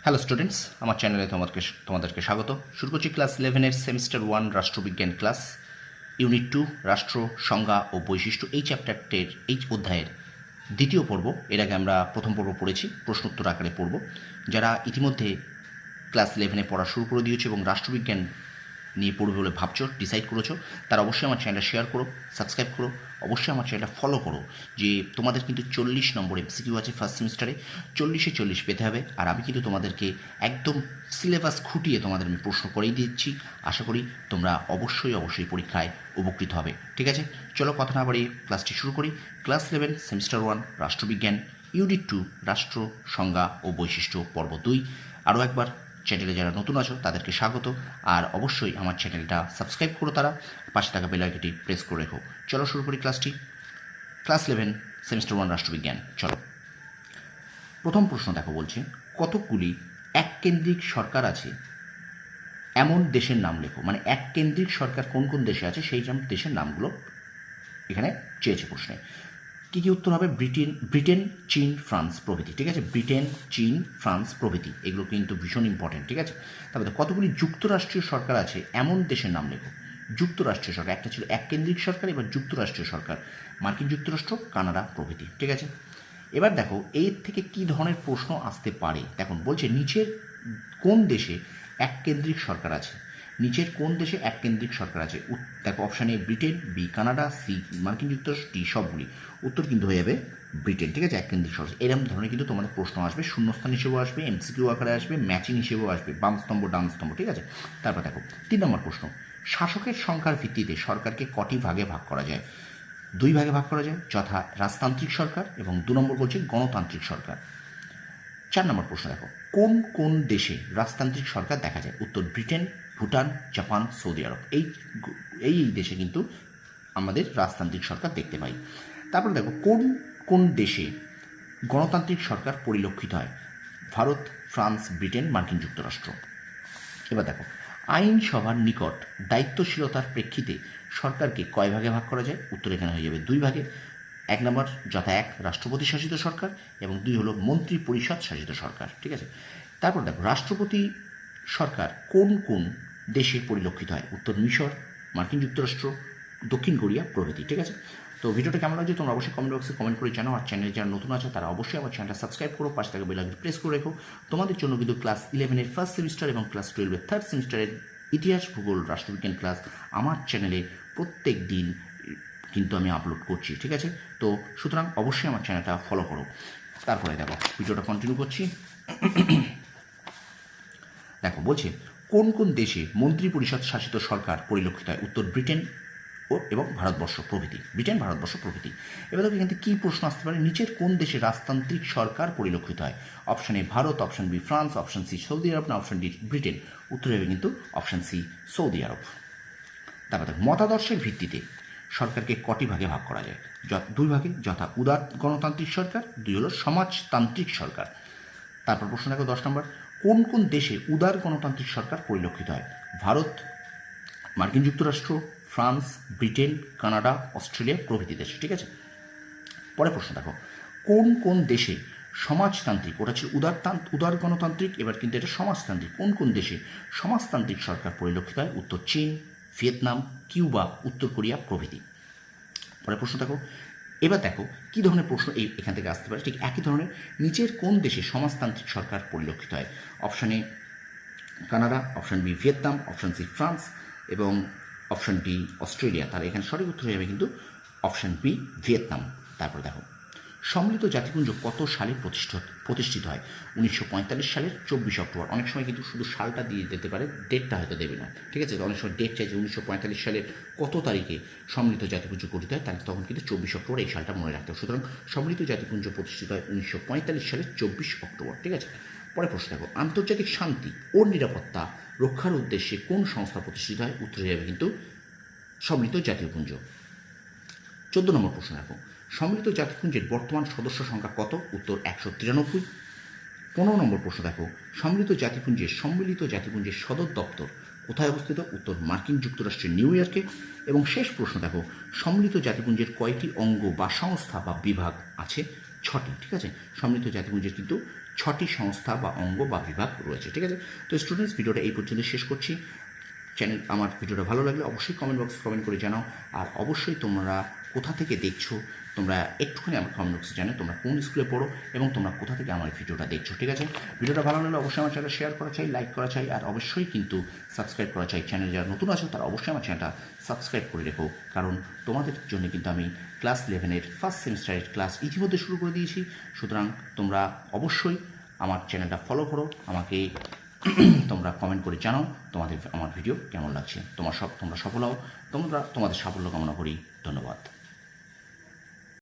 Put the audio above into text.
Hello students, আমার চ্যানেলে তোমাদেরকে স্বাগত। শুরু করছি ক্লাস 11-এর সেমিস্টার 1 রাষ্ট্রবিজ্ঞান ক্লাস, ইউনিট 2 রাষ্ট্র, সংজ্ঞা ও বৈশিষ্ট্য। এই চ্যাপ্টারটির এই অধ্যায়ের দ্বিতীয় পর্ব। এর আগে আমরা প্রথম পর্ব পড়েছি, প্রশ্নোত্তর আকারে পড়ব। যারা ইতিমধ্যে ক্লাস 11-এ পড়া শুরু করে দিয়েছে এবং রাষ্ট্রবিজ্ঞান নিয়ে পড়বে বলে ভাবছো, ডিসাইড করেছো, তারা অবশ্যই আমার চ্যানেলটা শেয়ার করো, সাবস্ক্রাইব করো, অবশ্যই আমার চ্যানেলটা ফলো করো। যে তোমাদের কিন্তু 40 নম্বর এমসিকিউ আছে ফার্স্ট সেমিস্টারে, 40-এ 40 পেতে হবে। আর আমি কিন্তু তোমাদেরকে একদম সিলেবাস খুঁটিয়ে তোমাদের আমি প্রশ্ন করেই দিচ্ছি। আশা করি তোমরা অবশ্যই পরীক্ষায় উপকৃত হবে। ঠিক আছে, চলো কথা না বাড়িয়ে ক্লাসটি শুরু করি। ক্লাস 11 সেমিস্টার 1 রাষ্ট্রবিজ্ঞান, ইউনিট 2 রাষ্ট্র, সংজ্ঞা ও বৈশিষ্ট্য, পর্ব 2। আরও একবার চ্যানেলে যারা নতুন আছো তাদেরকে স্বাগত, আর অবশ্যই আমার চ্যানেলটা সাবস্ক্রাইব করো, তারা পাশে থাকা বেল আইকনটি প্রেস করে রেখো। চলো শুরু করি ক্লাসটি। ক্লাস 11 সেমিস্টার 1 রাষ্ট্রবিজ্ঞান। চলো, প্রথম প্রশ্ন দেখো, বলছে কতকগুলি এককেন্দ্রিক সরকার আছে এমন দেশের নাম লেখো। মানে এককেন্দ্রিক সরকার কোন কোন দেশে আছে সেই দেশের নামগুলো এখানে চেয়েছে প্রশ্নে। কী কী উত্তর হবে? ব্রিটেন, চীন, ফ্রান্স প্রভৃতি। ঠিক আছে, ব্রিটেন, চীন, ফ্রান্স প্রভৃতি, এগুলো কিন্তু ভীষণ ইম্পর্টেন্ট। ঠিক আছে, তারপরে কতগুলি যুক্তরাষ্ট্রীয় সরকার আছে এমন দেশের নাম লেখো। যুক্তরাষ্ট্রীয় সরকার, একটা ছিল এককেন্দ্রিক সরকার, এবার যুক্তরাষ্ট্রীয় সরকার, মার্কিন যুক্তরাষ্ট্র, কানাডা প্রভৃতি। ঠিক আছে, এবার দেখো এর থেকে কী ধরনের প্রশ্ন আসতে পারে। দেখুন, বলছে নিচের কোন দেশে এককেন্দ্রিক সরকার আছে। নিচের কোন দেশে এককেন্দ্রিক সরকার আছে? দেখো, option A Britain, B Canada, C মার্কিন যুক্তরাষ্ট্র, ডি সবগুলি। উত্তর কিন্তু হয়ে যাবে ব্রিটেন। ঠিক আছে, এককেন্দ্রিক সরকার। এরকম ধরনের কিন্তু তোমাদের প্রশ্ন আসবে, শূন্যস্থান হিসেবেও আসবে, এমসিকিউ আকারে আসবে, ম্যাচিং হিসেবেও আসবে, বাম স্তম্ভ ডান স্তম্ভ। ঠিক আছে, তারপর দেখো 3 নম্বর প্রশ্ন, শাসকের সংখ্যার ভিত্তিতে সরকারকে কটি ভাগে ভাগ করা যায়? 2 ভাগে ভাগ করা যায়, যথা রাজতান্ত্রিক সরকার এবং 2 নম্বর বলছে গণতান্ত্রিক সরকার। 4 নম্বর প্রশ্ন দেখো, কোন কোন দেশে রাজতান্ত্রিক সরকার দেখা যায়? উত্তর ব্রিটেন, ভুটান, জাপান, সৌদি আরব। এই দেশে কিন্তু আমাদের রাজতান্ত্রিক সরকার দেখতে পাই। তারপর দেখো কোন কোন দেশে গণতান্ত্রিক সরকার পরিলক্ষিত হয়? ভারত, ফ্রান্স, ব্রিটেন, মার্কিন যুক্তরাষ্ট্র। এবার দেখো, আইনসভার নিকট দায়িত্বশীলতার প্রেক্ষিতে সরকারকে কয় ভাগে ভাগ করা যায়? উত্তর এখানে হয়ে যাবে 2 ভাগে। 1 নম্বর যথা 1 রাষ্ট্রপতি শাসিত সরকার এবং 2 হলো মন্ত্রী পরিষদ শাসিত সরকার। ঠিক আছে, তারপর দেখো রাষ্ট্রপতি সরকার কোন কোন দেশে পরিলক্ষিত হয়? উত্তর মিশর, মার্কিন যুক্তরাষ্ট্র, দক্ষিণ কোরিয়া প্রভৃতি। ঠিক আছে, তো ভিডিওটা কেমন লাগছে তোমরা অবশ্যই কমেন্ট বক্সে কমেন্ট করে জানাও। আর চ্যানেলে যারা নতুন আছে তারা অবশ্যই আমার চ্যানেলটা সাবস্ক্রাইব করো, পাশে থাকা বেল আইকন প্রেস করে রেখো। তোমাদের জন্য কিন্তু ক্লাস 11-এর ফার্স্ট সেমিস্টার এবং ক্লাস 12-এর থার্ড সেমিস্টারের ইতিহাস, ভূগোল, রাষ্ট্রবিজ্ঞান ক্লাস আমার চ্যানেলে প্রত্যেক দিন কিন্তু আমি আপলোড করছি। ঠিক আছে, তো সুতরাং অবশ্যই আমার চ্যানেলটা ফলো করো। তারপরে দেখো ভিডিওটা কন্টিনিউ করছি। দেখো বলছে কোন কোন দেশে মন্ত্রী পরিষদ শাসিত সরকার পরিলক্ষিত হয়? উত্তর ব্রিটেন এবং ভারতবর্ষ প্রভৃতি। ব্রিটেন, ভারতবর্ষ প্রভৃতি। এবার দেখো এখান থেকে কী প্রশ্ন আসতে পারে? নিচের কোন দেশে রাজতান্ত্রিক সরকার পরিলক্ষিত হয়? Option A Bharat, option B France, option C Saudi Arab, না অপশন ডি ব্রিটেন। উত্তর হবে কিন্তু অপশন সি সৌদি আরব। তারপর দেখো মতাদর্শের ভিত্তিতে সরকারকে কটি ভাগে ভাগ করা যায়? 2 ভাগে, যথা উদার গণতান্ত্রিক সরকার, 2 হলো সমাজতান্ত্রিক সরকার। তারপর প্রশ্ন দেখো 10 নম্বর, কোন কোন দেশে উদার গণতান্ত্রিক সরকার পরিলক্ষিত হয়? ভারত, মার্কিন যুক্তরাষ্ট্র, ফ্রান্স, ব্রিটেন, কানাডা, অস্ট্রেলিয়া প্রভৃতি দেশে। ঠিক আছে, পরে প্রশ্ন দেখো, কোন কোন দেশে সমাজতান্ত্রিক, ওটা ছিল উদার গণতান্ত্রিক, এবার কিন্তু এটা সমাজতান্ত্রিক, কোন কোন দেশে সমাজতান্ত্রিক সরকার পরিলক্ষিত হয়? উত্তর চীন, ভিয়েতনাম, কিউবা, উত্তর কোরিয়া প্রভৃতি। পরে প্রশ্ন দেখো, এবার দেখো কী ধরনের প্রশ্ন এখান থেকে আসতে পারে। ঠিক একই ধরনের, নিচের কোন দেশে সমাজতান্ত্রিক সরকার পরিলক্ষিত হয়? Option A Canada, option B Vietnam, option C France এবং অপশন ডি অস্ট্রেলিয়া। তার এখানে সঠিক উত্তর হয়ে যাবে কিন্তু অপশন বি ভিয়েতনাম। তারপর দেখো সম্মিলিত জাতিপুঞ্জ কত সালে প্রতিষ্ঠিত হয়? 1945 সালের 24 অক্টোবর। অনেক সময় কিন্তু শুধু সালটা দিয়ে দিতে পারে, ডেটটা হয়তো দেবে না। ঠিক আছে, অনেক সময় ডেট চাইছে 1945 সালের কত তারিখে সম্মিলিত জাতিপুঞ্জ গঠিত হয়, তাহলে তখন কিন্তু 24 অক্টোবর এই সালটা মনে রাখতে হবে। সুতরাং সম্মিলিত জাতিপুঞ্জ প্রতিষ্ঠিত হয় 1945 সালের 24 অক্টোবর। ঠিক আছে, পরে প্রশ্ন দেখো, আন্তর্জাতিক শান্তি ও নিরাপত্তা রক্ষার উদ্দেশ্যে কোন সংস্থা প্রতিষ্ঠিত হয়? উত্তর হয়ে যাবে কিন্তু সম্মিলিত জাতিপুঞ্জ। 14 নম্বর প্রশ্ন দেখো, সম্মিলিত জাতিপুঞ্জের বর্তমান সদস্য সংখ্যা কত? উত্তর 193। 15 নম্বর প্রশ্ন দেখো, সম্মিলিত জাতিপুঞ্জের সদর দপ্তর কোথায় অবস্থিত? উত্তর মার্কিন যুক্তরাষ্ট্রের নিউ ইয়র্কে। এবং শেষ প্রশ্ন দেখো, সম্মিলিত জাতিপুঞ্জের কয়টি অঙ্গ বা সংস্থা বা বিভাগ আছে? 6টি, ঠিক আছে। সমৃদ্ধ জাতিপুঞ্জের কিন্তু 6টি সংস্থা বা অঙ্গ বা বিভাগ রয়েছে, ঠিক আছে। তো স্টুডেন্টস, ভিডিওটা এই পর্যন্ত শেষ করছি। আমার ভিডিওটা ভালো লাগলে অবশ্যই কমেন্ট বক্সে কমেন্ট করে জানাও। আর অবশ্যই তোমরা কোথা থেকে দেখছো তোমরা একটুখানি আমার কমেন্ট বক্সে জানাও তোমরা কোন স্কুলে পড়ো এবং তোমরা কোথা থেকে আমার ভিডিওটা দেখছো, ঠিক আছে। ভিডিওটা ভালো লাগলে অবশ্যই আমার চ্যানেল শেয়ার করা চাই, লাইক করা চাই, আর অবশ্যই কিন্তু সাবস্ক্রাইব করা চাই। চ্যানেলে যারা নতুন আছো তারা অবশ্যই আমার চ্যানেলটা সাবস্ক্রাইব করে রেখো, কারণ তোমাদের জন্য কিন্তু আমি ক্লাস 11-এর ফার্স্ট সেমিস্টারের ক্লাস ইতিমধ্যে শুরু করে দিয়েছি। সুতরাং তোমরা অবশ্যই আমার চ্যানেলটা ফলো করো, আমাকে তোমরা কমেন্ট করে জানাও তোমাদের আমার ভিডিও কেমন লাগছে। তোমরা সফল হও, তোমাদের সাফল্য কামনা করি। ধন্যবাদ।